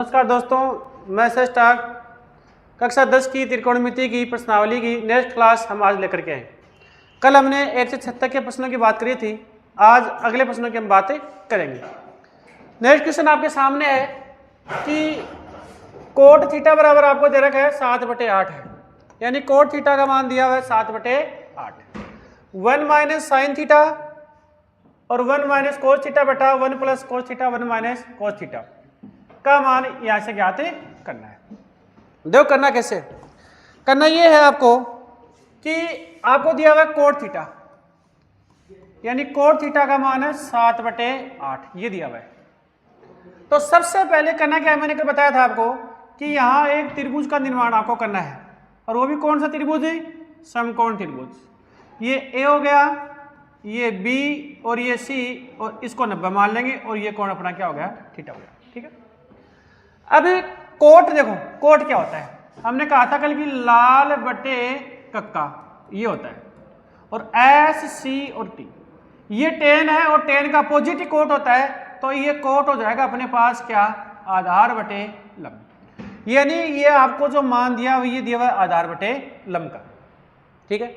नमस्कार दोस्तों, मैं सर स्टार्क कक्षा 10 की त्रिकोणमिति की प्रश्नावली की नेक्स्ट क्लास हम आज लेकर के आए। कल हमने 1 से 76 के प्रश्नों की बात करी थी। आज अगले प्रश्नों की हम बातें करेंगे। नेक्स्ट क्वेश्चन आपके सामने है कि कोट थीटा बराबर आपको दे रखा है 7/8 है, यानी कोट थीटा का मान दिया हुआ है 7/8। 1 माइनस साइन थीटा और 1 माइनस कोस थीटा बटा 1 plus cos theta 1 minus cos theta का मान यहां से ज्ञात करना है। देखो करना कैसे, करना ये है आपको कि आपको दिया हुआ है कोट थीटा, यानी कोट थीटा का मान है 7/8, ये दिया हुआ है। तो सबसे पहले करना क्या है, मैंने कल बताया था आपको कि यहां एक त्रिभुज का निर्माण आपको करना है, और वो भी कौन सा त्रिभुज है? समकोण त्रिभुज। ये ए हो गया, ये बी और ये सी, और इसको 90 मान लेंगे, और ये कोण अपना क्या हो गया? थीटा हो गया। ठीक है। अब कोट देखो, कोट क्या होता है? हमने कहा था कल की लाल बटे कक्का ये होता है, और एस सी और टी ये टेन है, और टेन का अपोजिट ही कोट होता है। तो ये कोट हो जाएगा अपने पास क्या? आधार बटे लंब। यानी ये आपको जो मान दिया वो ये दिया हुआ आधार बटे लंब का। ठीक है।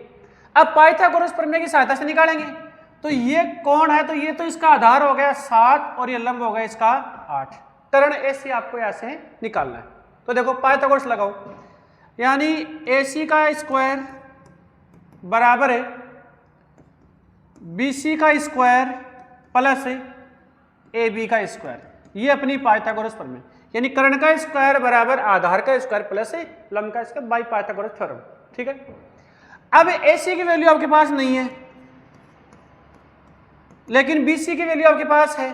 अब पाइथागोरस प्रमेय की सहायता से निकालेंगे। तो ये कौन है? तो ये तो इसका आधार हो गया 7 और ये लंब हो गया इसका 8। तरण AC आपको यहां से निकालना है। तो देखो पाइथागोरस लगाओ, यानी AC का स्क्वायर बराबर है BC का स्क्वायर प्लस AB का स्क्वायर। ये अपनी पाइथागोरस प्रमेय, यानी कर्ण का स्क्वायर बराबर आधार का स्क्वायर प्लस लंब का स्क्वायर बाई पाइथागोरस थ्योरम। ठीक है। अब AC की वैल्यू आपके पास नहीं है, लेकिन BC की वैल्यू आपके पास है।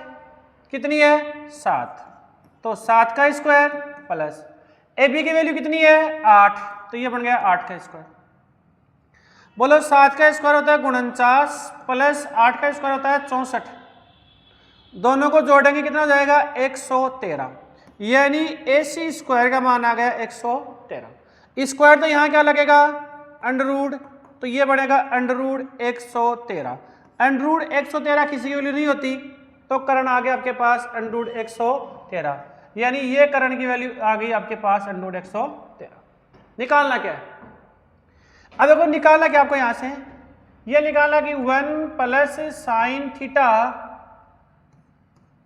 कितनी है? 7। तो 7 का स्क्वायर प्लस AB की वैल्यू कितनी है? 8। तो ये बन गया 8 का स्क्वायर। बोलो 7 का स्क्वायर होता है 49 प्लस 8 का स्क्वायर होता है 64। दोनों को जोड़ेंगे कितना हो जाएगा? 113। यानी AC स्क्वायर का मान आ गया 113। स्क्वायर तो यहाँ क्या लगेगा? Under root. तो ये बनेगा अंडर रूट 113। अंडर रूट 113 किसी की वैल्यू नहीं होती, तो कर्ण आ गया आपके पास अंडर रूट 113, यानी ये कर्ण की वैल्यू आ गई आपके पास अंडर रूट 113। निकालना क्या है? अब देखो निकालना क्या आपको यहां से, ये निकालना कि 1 प्लस साइन थीटा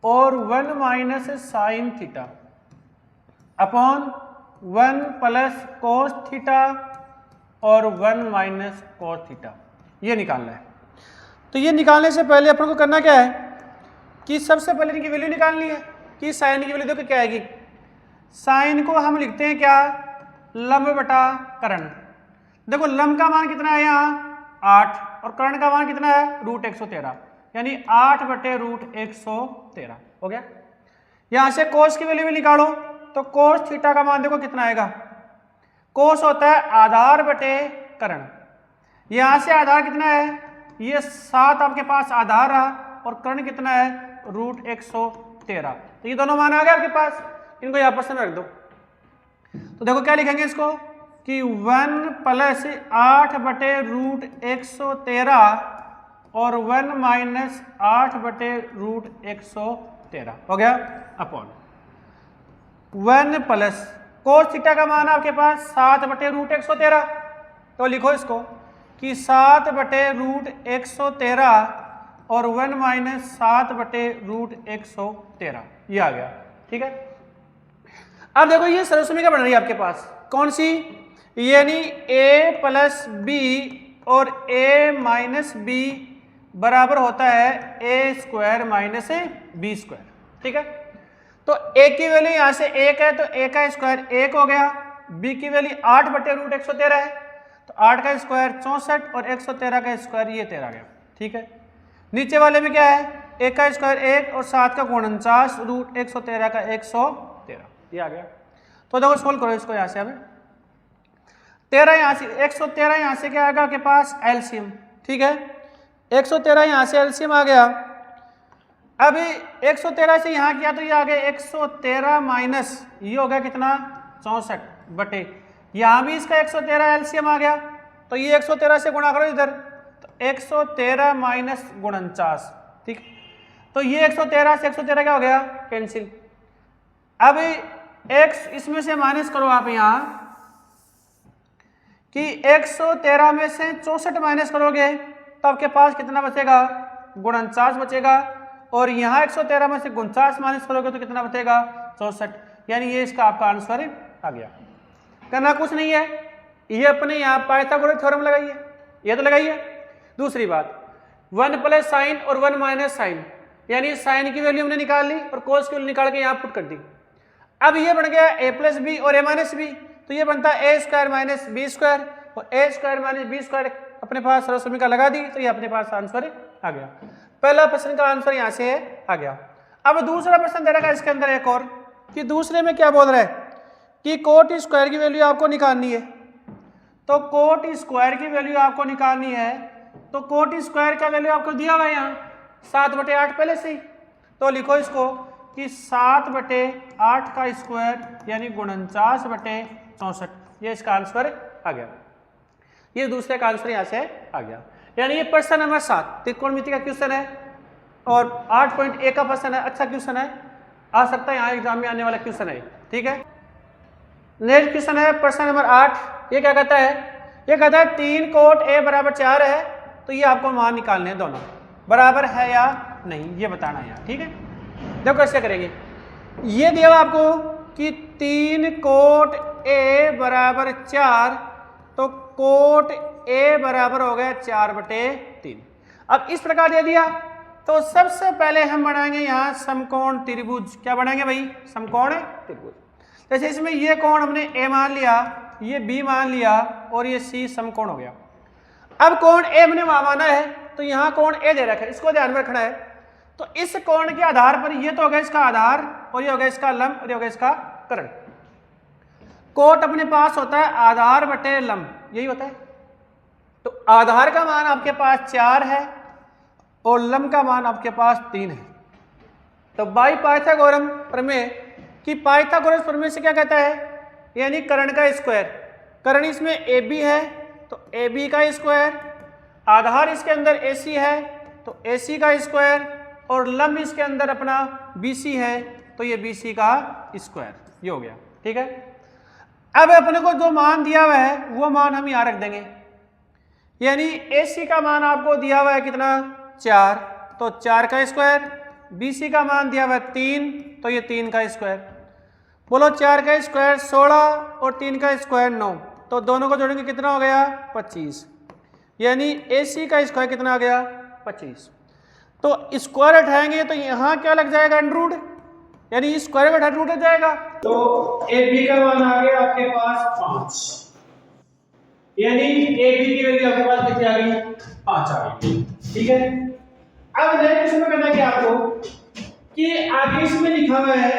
और 1 minus sine theta upon 1 plus cos theta और 1 माइनस कोस थीटा, ये निकालना है। तो ये निकालने से पहले अपन को करना क्या है कि सबसे पहले इनकी वैल्यू निकालनी है कि साइन की वैल्यू देखो क्या आएगी। साइन को हम लिखते हैं क्या? लंब बटा कर्ण। देखो लंब का मान कितना है यहाँ? 8, और कर्ण का मान कितना है? रूट 113, यानी 8 बटे रूट 113 हो गया। यहां से कोस की वैल्यू भी निकालो, तो कोस थीटा का मान देखो कितना आएगा? कोस होता है आधार बटे कर्ण। यहां से आधार कितना है? ये 7 आपके पास आधार रहा, और कर्ण कितना है? रूट 113। तो ये दोनों मान आ गए आपके पास, इनको यहां पर से रख दो। तो देखो क्या लिखेंगे इसको कि 1 प्लस 8 बटे रूट 113 और 1 माइनस 8 बटे रूट 113 हो गया अपॉन 1 प्लस कोस थीटा का मान आपके पास 7 बटे रूट 113। तो लिखो इसको कि 7 बटे रूट 113 और 1 माइनस 7 बटे रूट 113, ये आ गया। ठीक है। अब देखो ये सरसमी का बन रही है आपके पास, कौन सी? यानी A प्लस बी और A माइनस बी बराबर होता है A square minus B square. ठीक है। तो A की वैल्यू यहां से 1 है, तो A का स्क्वायर 1 हो गया। B की वैल्यू 8 बटे रूट 113 है, तो 8 का स्क्वायर 64 और 113 का स्क्वायर ये 13 गया। ठीक है। नीचे वाले में क्या है? 1 का स्क्वायर 1 और 7 का गुण 49 रूट 113 का 113, ये आ गया। तो देखो सोल्व करो इसको यहां से। हमें 13 यहां से 113 यहां से क्या आएगा आपके पास? एलसीएम। ठीक है। 113 यहां से एलसीएम आ गया। अभी 113 से यहां किया तो ये आ गया 113 माइनस ये हो गया कितना? 64 बटे, यहां भी इसका 113 एलसीएम आ गया, तो ये 113 से गुणा करो इधर, तो 113 माइनस 49। ठीक। तो ये 113 से 113 क्या हो गया? कैंसिल। अब x इसमें से माइनस करो आप यहाँ कि 113 में से 64 माइनस करोगे तो आपके पास कितना बचेगा, 49 बचेगा। और यहाँ 113 में से 49 माइनस करोगे तो कितना बचेगा, 64। यानी ये इसका आपका आंसर आ गया। करना कुछ नहीं है, ये अपने यहाँ पाइथागोरस थ्योरम लगाइए, ये तो लगाइए। दूसरी बात, 1 प्लस साइन और 1 माइनस साइन, यानी साइन की वैल्यू हमने निकाल ली और कोस की वैल्यू निकाल के यहाँ पुट कर दी। अब ये बन गया a प्लस बी और a माइनस बी, तो ये बनता है a square minus b square, और a square minus b square अपने पास सरल समीकरण लगा दी, तो ये अपने पास आंसर आ गया। पहला प्रश्न का आंसर यहाँ से आ गया। अब दूसरा प्रश्न दे रखा है इसके अंदर एक और, कि दूसरे में क्या बोल रहा है कि कोट स्क्वायर की वैल्यू आपको निकालनी है। तो कोट स्क्वायर की वैल्यू आपको निकालनी है, तो कोट स्क्वायर का वैल्यू आपको दिया हुआ है यहाँ 7/8 पहले से ही। तो लिखो इसको कि 7/8 का स्क्वायर यानी 49/64, ये इसका आंसर आ गया। ये दूसरे का आंसर यहाँ से आ गया। यानी ये प्रश्न नंबर 7 त्रिकोणमिति का क्वेश्चन है और 8.1 का प्रश्न है, अच्छा क्वेश्चन है, आ सकता है यहाँ एग्जाम में आने वाला क्वेश्चन है। ठीक है, नेक्स्ट क्वेश्चन है प्रश्न नंबर 8। ये क्या कहता है, ये कहता है 3 कोट a बराबर 4 है, तो ये आपको मान निकालने हैं, दोनों बराबर है या नहीं ये बताना है यहाँ। ठीक है, देखो कैसे करेंगे। ये दिया आपको कि 3 कोट a बराबर 4, तो कोट a बराबर हो गया 4/3। अब इस प्रकार दे दिया तो सबसे पहले हम बनाएंगे यहाँ समकोण त्रिभुज। क्या बनाएंगे भाई, समकोण त्रिभुज। जैसे इसमें ये कोण हमने a मान लिया, ये b मान लिया और ये c समकोण हो गया। अब कोण a हमने वहां माना है, तो यहाँ कोण a दे रखा है, इसको ध्यान में रखना है। तो इस कोण के आधार पर ये तो हो गया इसका आधार और ये हो गया इसका लंब और ये हो गया इसका कर्ण। कोट अपने पास होता है आधार बटे लंब, यही होता है। तो आधार का मान आपके पास 4 है और लंब का मान आपके पास 3 है। तो बाई पाइथागोरस प्रमेय कि पाइथागोरस प्रमेय से क्या कहता है, यानी कर्ण का स्क्वायर। कर्ण इसमें AB है तो AB का स्क्वायर, आधार इसके अंदर AC है तो AC का स्क्वायर, और लंब इसके अंदर अपना BC है तो ये BC का स्क्वायर, ये हो गया। ठीक है, अब अपने को जो मान दिया हुआ है वो मान हम यहाँ रख देंगे। यानी AC का मान आपको दिया हुआ है कितना, 4, तो 4 का स्क्वायर। BC का मान दिया हुआ है 3, तो ये 3 का स्क्वायर। बोलो 4 का स्क्वायर 16 और 3 का स्क्वायर 9, तो दोनों को जोड़ेंगे कितना हो गया, 25। यानी AC का स्क्वायर कितना आ गया, 25। तो स्क्वायर हटाएंगे तो यहाँ क्या लग जाएगा, अंडर, यानी स्क्वायर में अंडर हो जाएगा। तो AB का मान आ गया आपके पास 5, यानी AB की वैल्यू आपके पास कितनी आ गई, 5 आ गई। ठीक है, अब नेक्स्ट इसमें करना क्या आपको कि आगे इसमें लिखा हुआ है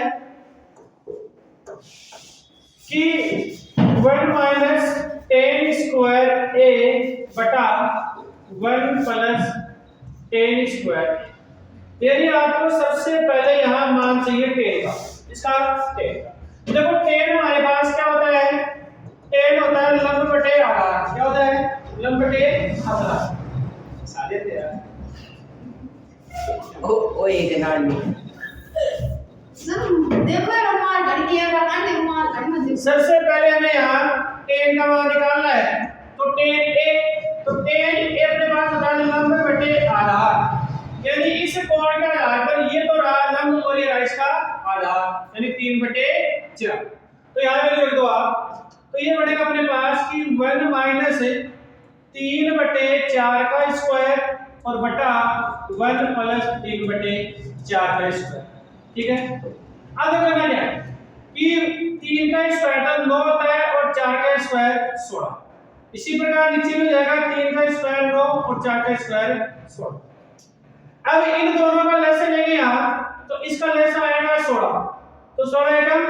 कि 1 माइनस 10 स्क्वायर a बटा 1 प्लस 10 स्क्वायर। यानी आपको सबसे पहले यहाँ मान चाहिए 10 का, इसका 10 का। देखो 10 हमारे पास क्या होता है, 10 होता है लंब बटे आधार। क्या होता है, लंब बटे आधार। सारे तेरा ओ एक नाम देखो हमारा घर की है, बनाने हमारा घर में। सबसे पहले हमें यहाँ 10 का मान निकालना है, तो 10a, तो 10a अपने पास होता है लंब बटे आधार। यानी इस कोण के आधार पर ये तो रहा लंब और ये रहा इसका आधार, यानी 3/4। तो यहाँ पे लिख दो आप, तो ये बनेगा अपने पास कि 1 माइनस 3/4 का स्क्वायर और बटा 1 प्लस 3/4 का स्क्वायर। ठीक है, अब करना क्या है कि 3 का स्क्वायर तो 9 होता है और 4 का स्क्वायर 16। इसी प्रकार नीचे में जाएगा 3 का स्क्वायर 9 और 4 का स्क्वायर 16। अब इन दोनों का लेसन लेंगे यहाँ, तो इसका लेसन आएगा 16, तो 16 एकम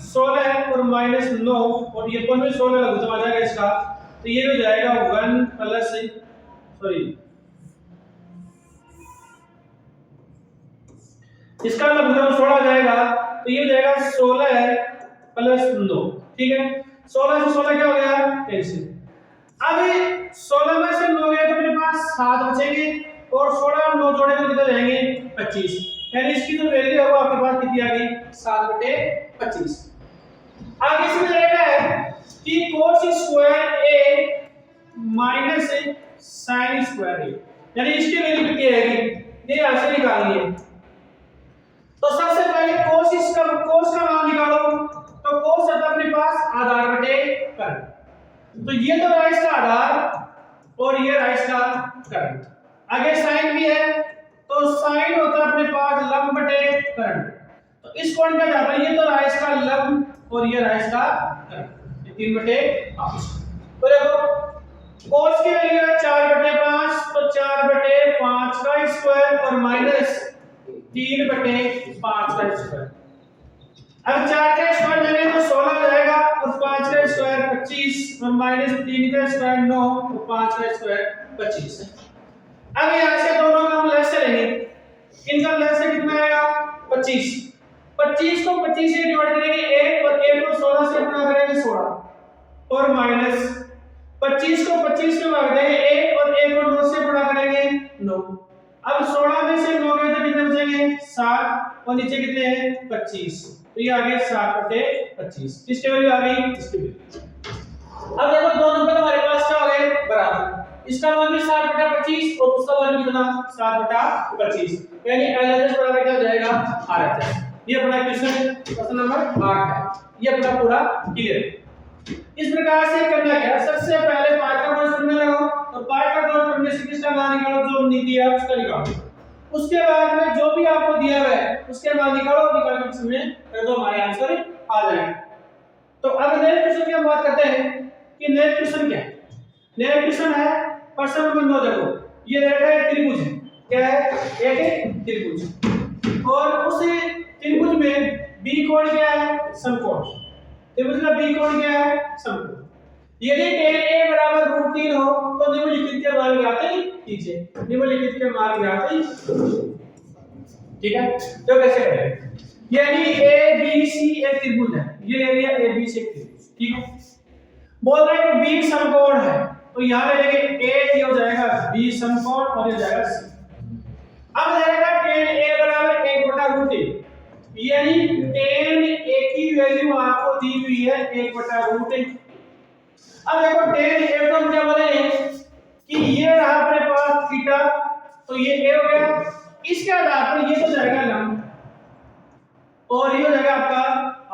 16 और माइनस 9 और ये कोण में 16 लघुत्तम आ जाएगा इसका, तो ये हो जाएगा 1 प्लस इसका लघुत्तम 16 आ जाएगा, तो ये हो जाएगा 16 प्लस 9। ठीक है, 16 से 16 क्या हो गया, कैंसिल। अब 16 में से 9 गया तो अपने पास 7 बचेंगे और 16 और 9 जोड़ेंगे तो कितने रहेंगे, 25। यानी इसकी जो वैल्यू है वो आपके पास कितनी आ गई, 7/25। यानी इसकी वैल्यू कितनी आएगी, ये यहां से निकालनी है। तो सबसे पहले कोस का मान निकालो। तो कोस आता अपने पास आधार बटे करंट। तो ये तो रहा इसका आधार और ये रहा इसका करंट। आगे साइन भी है, तो साइन होता है अपने पास लंब बटे करंट। तो इस कोण का जाता है, ये तो रहा इसका लंब और ये रहा इसका करंट, ये 3/5। तो देखो कोस की वैल्यू है 4/5, तो 4/5 का स्क्वायर और माइनस 3/5 का स्क्वायर। अब 4 का स्क्वायर लेंगे तो 16 हो जाएगा और 5 का स्क्वायर 25 और माइनस 3 का स्क्वायर 9 और 5 का स्क्वायर 25 है। अब यहां से दोनों का हम लेस करेंगे, इनका लेस से कितना आएगा 25। 25 को 25 से डिवाइड करेंगे 1 और 1 को 16 से गुणा करेंगे 16 और माइनस 25 को 25 से भाग देंगे 1 और 1 को 9 से गुणा करेंगे 9। अब 16 में से 9 गए तो कितने बचेंगे 7 और नीचे कितने हैं 25। तो ये आ गया 7/25। किसकी वैल्यू आ गई, इसकी वैल्यू। अब देखो दो नंबर हमारे पास क्या हो गए बराबर, इसका मान भी 7/25 और उसका मान भी कितना 7/25, यानी LHS बराबर क्या हो जाएगा RHS। ये अपना क्वेश्चन नंबर 8 है, ये अपना पूरा क्लियर है। इस प्रकार से करना क्या, सबसे पहले पाइथागोरस थ्योरम लगाओ और पाइथागोरस थ्योरम से किसका मान निकालो, जो नहीं दिया उसका निकालो। उसके बाद में जो भी आपको दिया हुआ है उसके मान निकालो, निकाल के इसमें कर दो, हमारे आंसर आ जाएगा। तो अब नए क्वेश्चन की हम बात करते हैं कि नए क्वेश्चन क्या है। नया क्वेश्चन है प्रश्न नंबर 9। देखो ये रेखा एक त्रिभुज है, क्या है एक त्रिभुज, और उस त्रिभुज में बी कोण क्या है समकोण। त्रिभुज का बी कोण क्या है समकोण। यदि tan a बराबर √3 हो तो निम्नलिखित के मान ज्ञात कीजिए। निम्नलिखित के मान ज्ञात, ठीक है। तो कैसे करें, यानी a b c एक त्रिभुज है, ये एरिया a b c एक त्रिभुज, ठीक है। बोल रहा है कि b समकोण है, तो यहां ले लेंगे a, ये हो जाएगा b समकोण और ये हो जाएगा c। अब जाएगा tan a बराबर 1/√3, यानी tan a की वैल्यू आपको दी हुई है 1/√3। अब देखो tan a को हम क्या बोलेंगे कि ये रहा अपने पास थीटा, तो ये a हो गया, इसके आधार पर ये तो जाएगा लंब और ये हो जाएगा आपका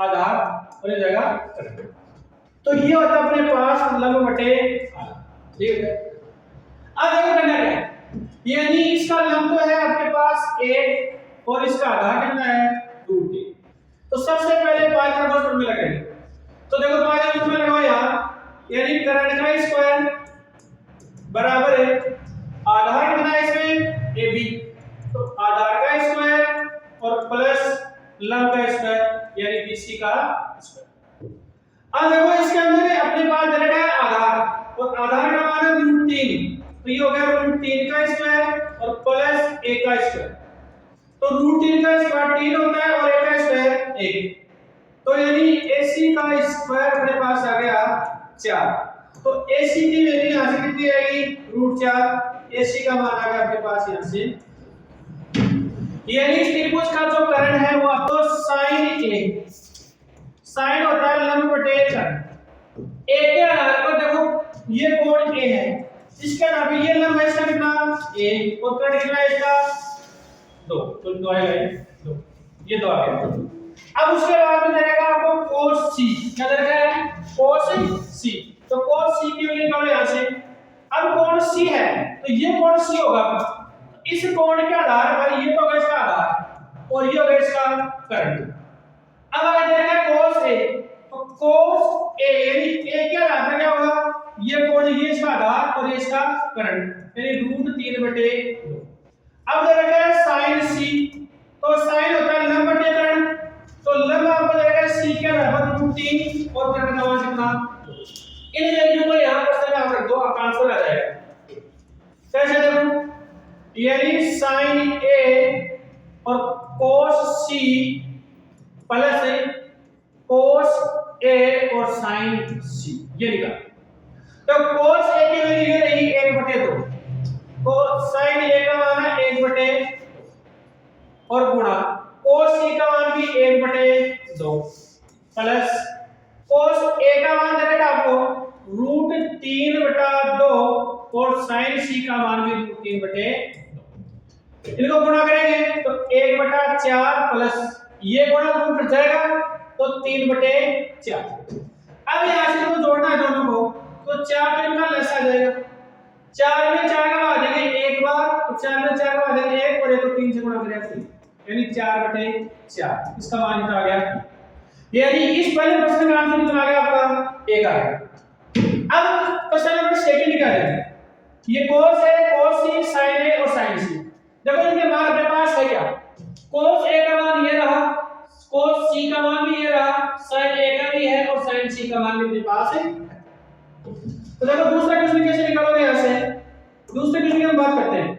आधार और ये जाएगा करंट। तो ये होता है अपने पास लंब बटे आधार, ठीक है। अब देखो करना क्या है, यानी इसका लंब तो है आपके पास a और इसका आधार कितना है √3। तो सबसे पहले पाइथागोरस थ्योरम में लगाएंगे। तो देखो पाइथागोरस थ्योरम में लगाओ यहां, यानी करंट का स्क्वायर बराबर है आधार कितना है इसमें AB, तो आधार का स्क्वायर और प्लस लंब का स्क्वायर यानी BC का स्क्वायर। अब देखो इसके अंदर अपने पास दे रखा है आधार और आधार का मान है √3, तो ये हो गया √3 का स्क्वायर और प्लस a का स्क्वायर। तो √3 का स्क्वायर 3 होता है और a का स्क्वायर 1, तो यानी AC का स्क्वायर अपने पास आ गया 4। तो AC की वैल्यू यहां से कितनी आएगी √4। AC का मान आ गया आपके पास यहां से, यानी त्रिभुज का जो कर्ण है वो आपको sin A, sin होता है लंब बटे कर्ण। A के आधार पर देखो ये कोण A है, इसके आधार पर ये लंब है, इसका कितना A और कर्ण कितना है इसका 2, तो 2 आएगा 2, ये 2 आ गया। अब उसके बाद में देगा आपको cos C, क्या देगा है cos C, तो cos C की वैल्यू निकालो यहां से। अब कोण C है तो ये कोण C होगा, इस कोण के आधार पर ये तो होगा इसका आधार और ये होगा इसका करंट। अब अगर देगा cos A, तो cos A यानी A के आधार पर क्या होगा, ये कोण ये इसका आधार और ये इसका करंट, यानी √3/2। अब देगा sin C, तो sin होता है लंब बटे कर्ण, तो लंब आपको देगा C के आधार पर √3 और कर्ण का मान कितना, इन वैल्यू को यहां पर से आप रख दो, आपका आंसर आ जाएगा। कैसे देखो, यानी sin A और cos C plus cos A और sin C, ये निकाल। तो cos A की वैल्यू ये रही 1/2, cos sin A का मान है 1/2 और गुणा cos C का मान भी 1/2 प्लस cos A का मान देगा आपको √3/2 और साइन सी का मान भी रूट 3/2। इनको गुणा करेंगे तो 1/4 प्लस ये गुणा रूट कट जाएगा तो 3/4। अब यहाँ से तो जोड़ना है दोनों को, तो 4 तो इनका लेस आ जाएगा। 4 में 4 का भाग देंगे एक बार, तो 4 में 4 का भाग देंगे एक, और ये तो 3 से गुणा करेगा 3, यानी 4/4 इसका मान कितना आ गया। यानी इस पहले प्रश्न का आंसर कितना आ गया आपका, 1 आ गया। अब क्वेश्चन नंबर सेकंड निकालेंगे। ये cos है, cos c, sin a और sin c। देखो इनके मान अपने पास है क्या, cos a का मान ये रहा, cos c का मान भी ये रहा, sin a का भी है और sin c का मान भी अपने पास है। तो देखो दूसरा क्वेश्चन कैसे निकालोगे यहां से। दूसरे क्वेश्चन की हम बात करते हैं।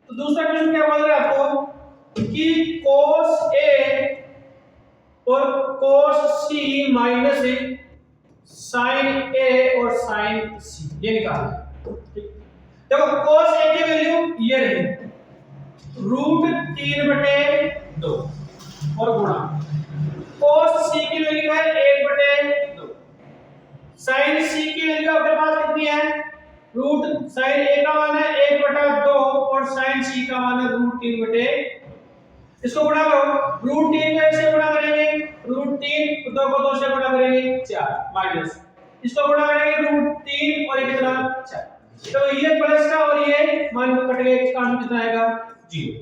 तो दूसरा क्वेश्चन क्या बोल रहा है आपको कि cos a और cos c minus sin a और sin c ये निकालना है। देखो cos a की वैल्यू ये रही √3/2 और गुणा cos c की वैल्यू है 1/2, sin c की वैल्यू आपके पास कितनी है, रूट sin a का मान है 1/2 और sin c का मान है √3/2। इसको गुणा करो, √3 का इससे गुणा करेंगे √3, 2 को 2 से गुणा करेंगे 4, माइनस इसको गुणा करेंगे √3 और ये कितना 4। तो ये प्लस का और ये मान को कट गए, इसका आंसर कितना आएगा 0।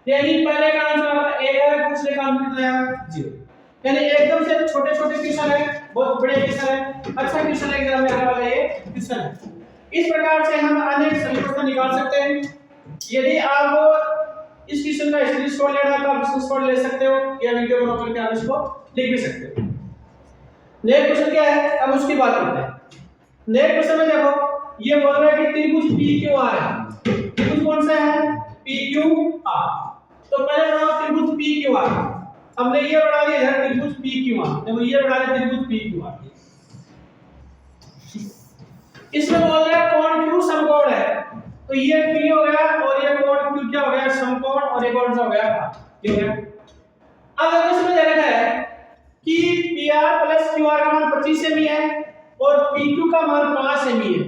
यानी पहले का आंसर आपका 1 है, दूसरे का आंसर कितना आएगा 0। यानी एकदम से छोटे-छोटे क्वेश्चन है, बहुत बड़े क्वेश्चन है, अच्छा क्वेश्चन एग्जाम में आने वाला ये क्वेश्चन है। इस प्रकार से हम अनेक समीकरण निकाल सकते हैं। यदि आप इस क्वेश्चन का स्क्रीनशॉट लेना तो आप स्क्रीनशॉट ले सकते हो, या वीडियो बना करके आप इसको लिख भी सकते हो। नेक्स्ट क्वेश्चन क्या है, अब उसकी बात करते हैं। नेक्स्ट क्वेश्चन में देखो ये बोल रहा है कि त्रिभुज PQR है। त्रिभुज कौन सा है, PQR। तो पहले बनाओ त्रिभुज PQR, हमने ये बना दिया है त्रिभुज PQR, देखो ये बना दिया त्रिभुज PQR। इसमें बोल रहा है कोण Q समकोण है, तो ये P हो गया और ये कोण Q क्या हो गया, समकोण, और ये कौन सा हो गया, ये हो गया। अब अगर इसमें दे रखा है कि PR प्लस QR का मान 25 सेमी है और PQ का मान 5 सेमी है,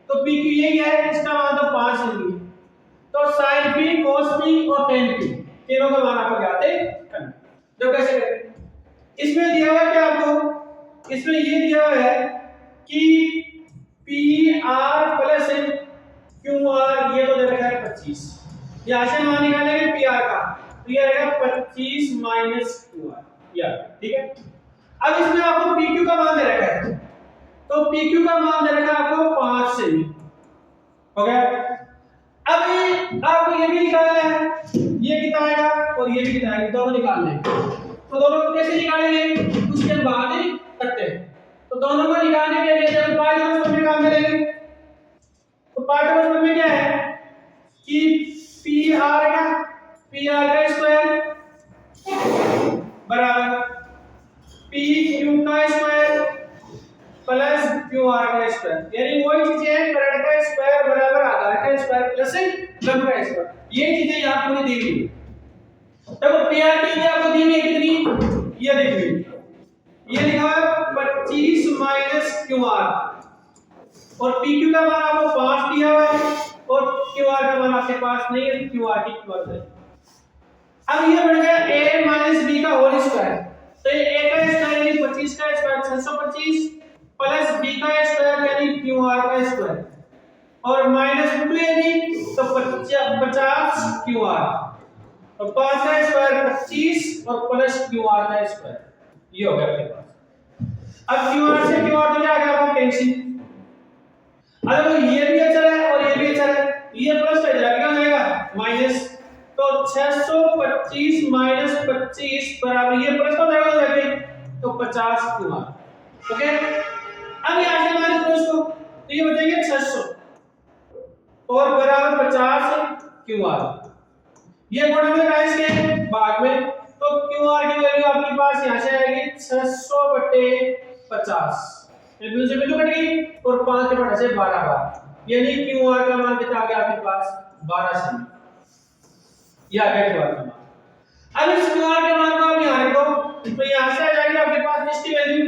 तो PQ यही है, इसका मान तो 5 सेमी है। तो sin P, cos P और tan P तीनों का मान आपको ज्ञात करना। जो कैसे करें, इसमें दिया हुआ है क्या आपको, इसमें ये दिया हुआ है कि PR प्लस QR, ये तो दे रखा है 25, यहां से मान निकालेंगे PR का, तो ये रहेगा 25 माइनस QR, या ठीक है। अब इसमें आपको PQ का मान दे रखा है, तो PQ का मान दे रखा है आपको 5 सेमी, हो गया। अब आपको ये भी निकालना है, ये कितना आएगा और ये भी कितना आएगा, दोनों निकालने हैं। तो दोनों को कैसे निकालेंगे, उसके बाद ही करते हैं। तो दोनों को निकालने के लिए जब पार्टिकल्स में काम करेंगे, तो पार्टिकल्स में क्या है कि PR का स्क्वायर बराबर PQ का स्क्वायर प्लस QR का स्क्वायर, यानी वही चीजें हैं, परिधि का स्क्वायर बराबर आधार का स्क्वायर प्लस लंब का स्क्वायर, ये चीजें यहां पूरी दी हुई है। देखो PR की आपको दी हुई है कितनी, ये दी हुई है, ये लिखा है 25 माइनस QR, और PQ का मान आपको 5 दिया हुआ है और QR का मान आपके पास नहीं है, QR की QR है। अब ये बढ़ गया a माइनस b का होल स्क्वायर, तो ये a का स्क्वायर यानी 25 का स्क्वायर 625 प्लस b का स्क्वायर यानी QR का स्क्वायर, और माइनस 2 यानी तो 50 QR, और 5 का स्क्वायर 25 और प्लस QR का स्क्वायर, ये हो गया आपके पास। अब QR से QR तो क्या आ गया आपका कैंसिल। अगर ये भी अचर है और ये भी अचर है, ये प्लस का इधर क्या हो जाएगा माइनस, तो 625 माइनस 25 बराबर ये प्लस का हो जाएगा तो 50 QR, ओके। अब यहां से माइनस प्लस को, तो ये बचेंगे 600 और बराबर 50 QR, ये गुणा में राइज के भाग में, तो QR की वैल्यू आपके पास यहां से आएगी 600/50, ये बिल्कुल से बिल्कुल कट गई और 5 के बटे से 12 बार, यानी QR का मान कितना आ गया आपके पास 12 सेमी, ये आ गया QR का मान। अब इस QR के मान को आप यहां रखो, तो यहां से आ जाएगी आपके पास किसकी वैल्यू,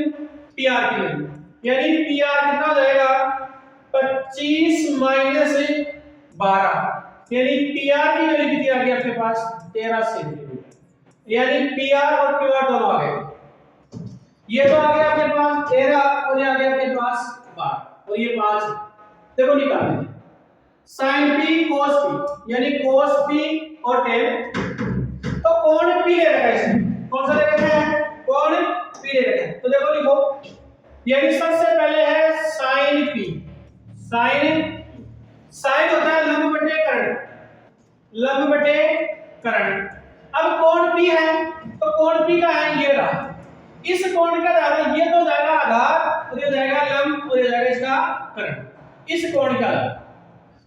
PR की वैल्यू, यानी PR कितना हो जाएगा 25 माइनस 12, यानी पीआर की वैल्यू कितनी आ गई आपके पास 13 सेंटीमीटर, यानी पीआर और क्यूआर दोनों आ गए। ये तो आ गया आपके पास 13 और ये आ गया आपके पास 12 और ये 5 देखो निकालेंगे sin p cos p, यानी cos p और tan, तो कोण p ले रखा है इसमें, कौन सा ले रखा है कोण p ले रखा है, तो देखो लिखो, यानी सबसे पहले है sin p, sin होता है लंब बटे कर्ण, लंब बटे कर्ण। अब कोण p है तो कोण p का है ये रहा, इस कोण का आधार ये तो जाएगा आधार और ये जाएगा लंब और ये जाएगा इसका कर्ण, इस कोण का आधार।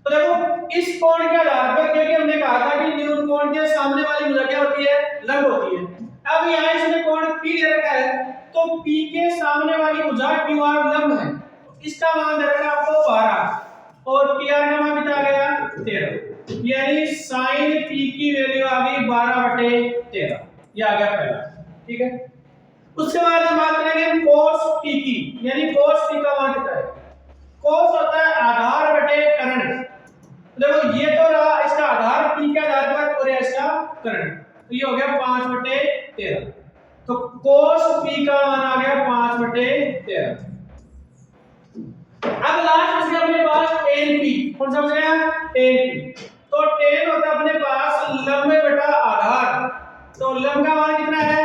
तो देखो इस कोण के आधार पर, क्योंकि हमने कहा था कि न्यून कोण के सामने वाली भुजा क्या होती है लंब होती है, अब यहाँ इसने कोण p दे रखा है तो p के सामने वाली भुजा qr लंब है, इसका मान दे रखा है आपको 12 और pr का मान कितना आ गया 13, यानी sin p की वैल्यू आ गई 12/13, ये आ गया पहला, ठीक है। उसके बाद हम बात करेंगे cos p की, यानी cos p का मान कितना है, cos होता है आधार बटे कर्ण, देखो ये तो रहा इसका आधार p के आधार पर और इसका कर्ण, तो ये हो गया 5/13, तो cos p का मान आ गया 5/13। अब लास्ट इसके अपने पास tan p, कौन सा बच गया tan p, तो tan होता है अपने पास लंब बटा आधार, तो लंब का मान कितना है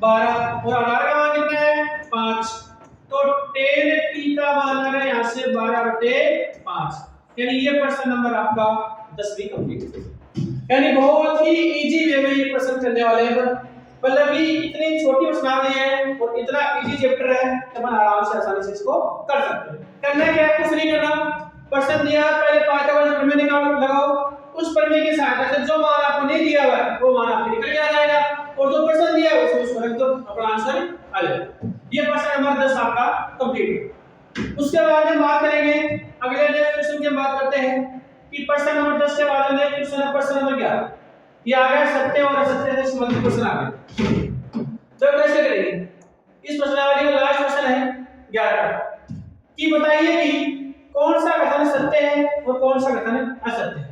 12 और आधार का मान कितना है 5, तो tan p का मान आ गया यहां से 12/5, यानी ये प्रश्न नंबर आपका 10वीं कंप्लीट। यानी बहुत ही इजी वे में ये प्रश्न करने वाले हैं, मतलब कि इतनी छोटी प्रश्नावली है और इतना इजी चैप्टर है कि अपन आराम से आसानी से इसको कर सकते हैं। करना क्या है, कुछ नहीं करना, प्रश्न दिया पहले 5 का प्रमेय निकाल लगाओ, उस प्रमेय की सहायता से जो मान आपको नहीं दिया हुआ है वो मान आपको निकल के आ जाएगा और जो प्रश्न दिया है उसको रख दो, अपना आंसर आ जाएगा। ये प्रश्न नंबर 10 आपका कंप्लीट। उसके बाद हम बात करेंगे अगले नेक्स्ट क्वेश्चन की, हम बात करते हैं कि प्रश्न नंबर 10 के बाद में क्वेश्चन है प्रश्न नंबर 11, ये आ गया सत्य और असत्य से संबंधित क्वेश्चन आ गए। तो कैसे करेंगे, इस प्रश्नावली का लास्ट क्वेश्चन है 11 कि बताइए कि कौन सा कथन सत्य है और कौन सा कथन असत्य है,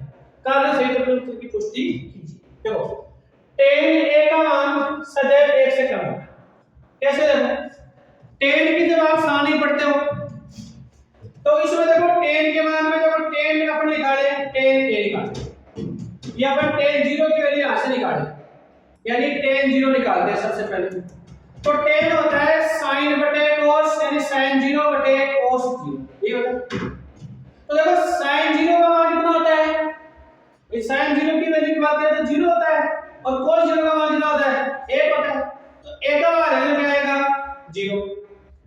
कारण सहित अपने उत्तर की पुष्टि कीजिए। देखो tan a का मान सदैव 1 से कम है, कैसे देखो tan की जब आप सारणी पढ़ते हो तो इसमें देखो tan के मान में देखो tan अपन निकाले tan a निकाले, या अपन tan 0 की वैल्यू यहां से निकाले, यानी tan 0 निकालते हैं सबसे पहले, तो tan होता है sin बटे cos, यानी sin 0 बटे cos 0, ये होता है। तो देखो sin 0 का मान कितना होता है, इस sin 0 की वैल्यू की बात करें तो 0 होता है और cos 0 का मान कितना होता है 1 होता है, तो 1 का मान क्या आएगा 0।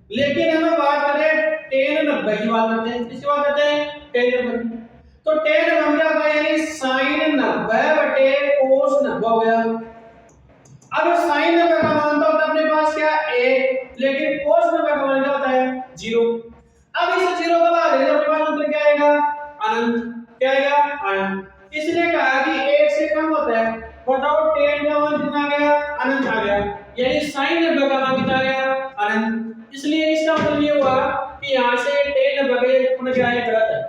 लेकिन हमें बात करें tan 90 की बात करते हैं, किसकी बात करते हैं tan 90 की, तो tan 90 क्या होगा, यानी sin 90 बटे cos 90 हो गया। अब sin 90 का मान तो होता है अपने पास क्या 1, लेकिन cos 90 का मान क्या होता है 0। अब इस 0 का बाद अपने पास उत्तर क्या आएगा अनंत, क्या आएगा अनंत। इसने कहा कि 1 से कम होता है, बताओ tan का मान कितना आ गया अनंत आ गया, यानी sin 90 का मान कितना आ गया अनंत। इसलिए इसका मतलब ये हुआ कि यहां से tan 90 का क्या है गलत है,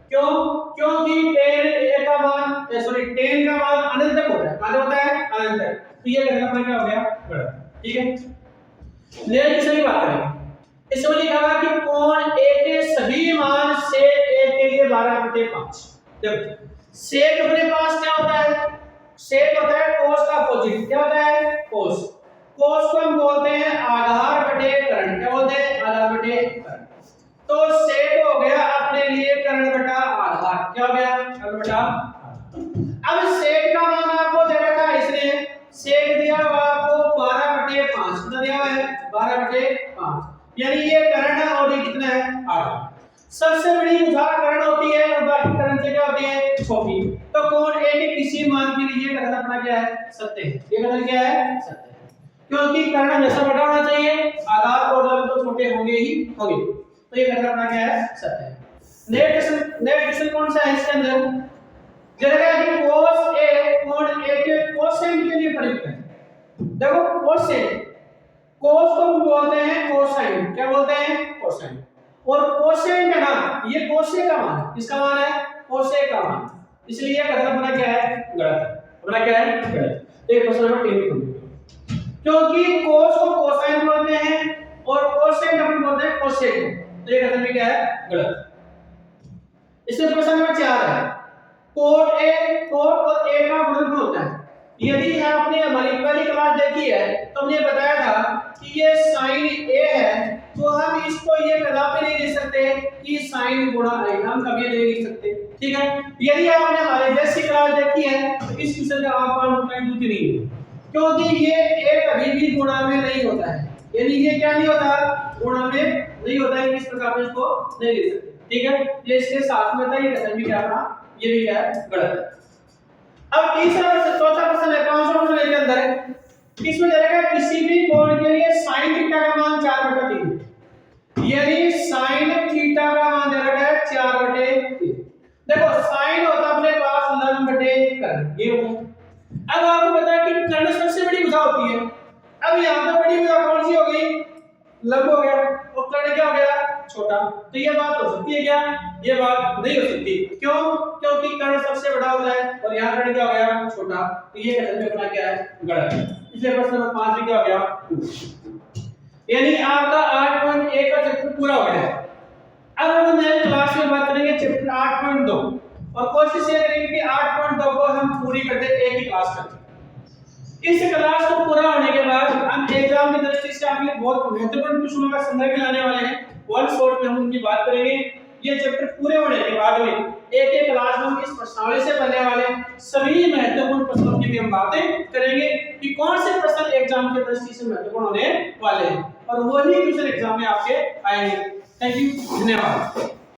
क्यों, क्योंकि tan का मान सॉरी tan का मान अनंत तक होता है, कहां होता है अनंत तक, तो ये कहना अपना क्या हो गया गलत, ठीक है। नेक्स्ट की बात करेंगे, इसमें लिखा हुआ कि कोण a के सभी मान sec a के लिए 12/5। देखो sec अपने पास क्या होता है, sec होता है cos का अपोजिट, क्या होता है cos, cos को हम बोलते हैं आधार बटे कर्ण, क्या बोलते हैं आधार बटे कर्ण, तो sec हो गया अपने लिए कर्ण बटा आधार, क्या हो गया कर्ण बटा। अब sec का मान आपको दे रखा है, इसने sec दिया हुआ आपको 12/5, कितना दिया हुआ है 12/5, यानी ये कर्ण है और ये कितना है आधार। सबसे बड़ी भुजा कर्ण होती है और बाकी कर्ण से क्या होती है छोटी, तो कोण a के किसी मान के लिए कथन अपना क्या है सत्य है, ये कथन क्या है सत्य है, क्योंकि कर्ण हमेशा बड़ा होना चाहिए, आधार और लंब तो छोटे होंगे ही होंगे, तो ये कथन अपना क्या है सत्य है। नेक्स्ट क्वेश्चन कौन सा है इसके अंदर, जरा कि cos a कोण a के कोसेंट के लिए प्रयुक्त है। देखो कोसेंट, cos को हम बोलते हैं कोसाइन, क्या बोलते हैं कोसाइन, और कोसेंट है ना, ये कोसे का मान, इसका मान है कोसे का मान, इसलिए कथन अपना क्या है, गलत। अपना क्या है, गलत। एक प्रश्न नंबर 3 में, क्योंकि कोस को कोसाइन बोलते हैं और कोसेंट अपन बोलते हैं कोसेक को, तो ये कथन भी क्या है, गलत। इसमें प्रश्न नंबर 4 है, कोट और ए का गुणनफल होता है। यदि आपने हमारी पहली क्लास देखी है तो हमने बताया था कि ये sin a है, तो हम इसको ये कदापि नहीं लिख सकते कि sin गुणा a, हम कभी नहीं लिख सकते, ठीक है। यदि आपने हमारी बेसिक क्लास देखी है तो इस क्वेश्चन का आपका पॉइंट नहीं है, क्योंकि ये a कभी भी गुणा में नहीं होता है, यानी ये क्या नहीं होता, गुणा में नहीं होता है, इस प्रकार से इसको नहीं लिख सकते, ठीक है। ये इसके साथ में था, ये कथन भी क्या था, ये भी क्या है, गलत है। अब तीसरा प्रश्न, चौथा प्रश्न है, 500 प्रश्न के अंदर है, इसमें जाएगा किसी भी कोण के लिए sin थीटा का मान 4/3, यानी sin थीटा का मान दे रखा है 4/3। देखो sin होता अपने पास लंब/कर्ण, ये होता। अब आपको पता है कि कर्ण सबसे बड़ी भुजा होती है, अब यहां पर बड़ी भुजा कौन सी हो गई, लंब हो गया, और कर्ण क्या हो गया, छोटा। तो ये बात हो सकती है क्या, ये बात नहीं हो सकती, क्यों, क्योंकि कर्ण सबसे बड़ा होता है और यहाँ कर्ण क्या हो गया, छोटा, तो ये कथन में अपना क्या है, गलत है। इसलिए प्रश्न नंबर 5 में क्या हो गया, यानी आपका 8.1 का चैप्टर पूरा हो गया है। अब हम नेक्स्ट क्लास में बात करेंगे चैप्टर 8.2 और कोशिश ये करेंगे कि 8.2 को हम पूरी कर दे एक ही क्लास में। इस क्लास को पूरा होने के बाद हम एग्जाम की दृष्टि से आपके लिए बहुत महत्वपूर्ण क्वेश्चनों का संदर्भ लाने वाले हैं, वन शॉट में हम उनकी बात करेंगे। ये चैप्टर पूरे होने के बाद में एक एक क्लास में हम इस प्रश्नावली से बनने वाले सभी महत्वपूर्ण प्रश्नों की भी हम बातें करेंगे कि कौन से प्रश्न एग्जाम की दृष्टि से महत्वपूर्ण होने वाले हैं और वही क्वेश्चन एग्जाम में आपके आएंगे। थैंक यू, धन्यवाद।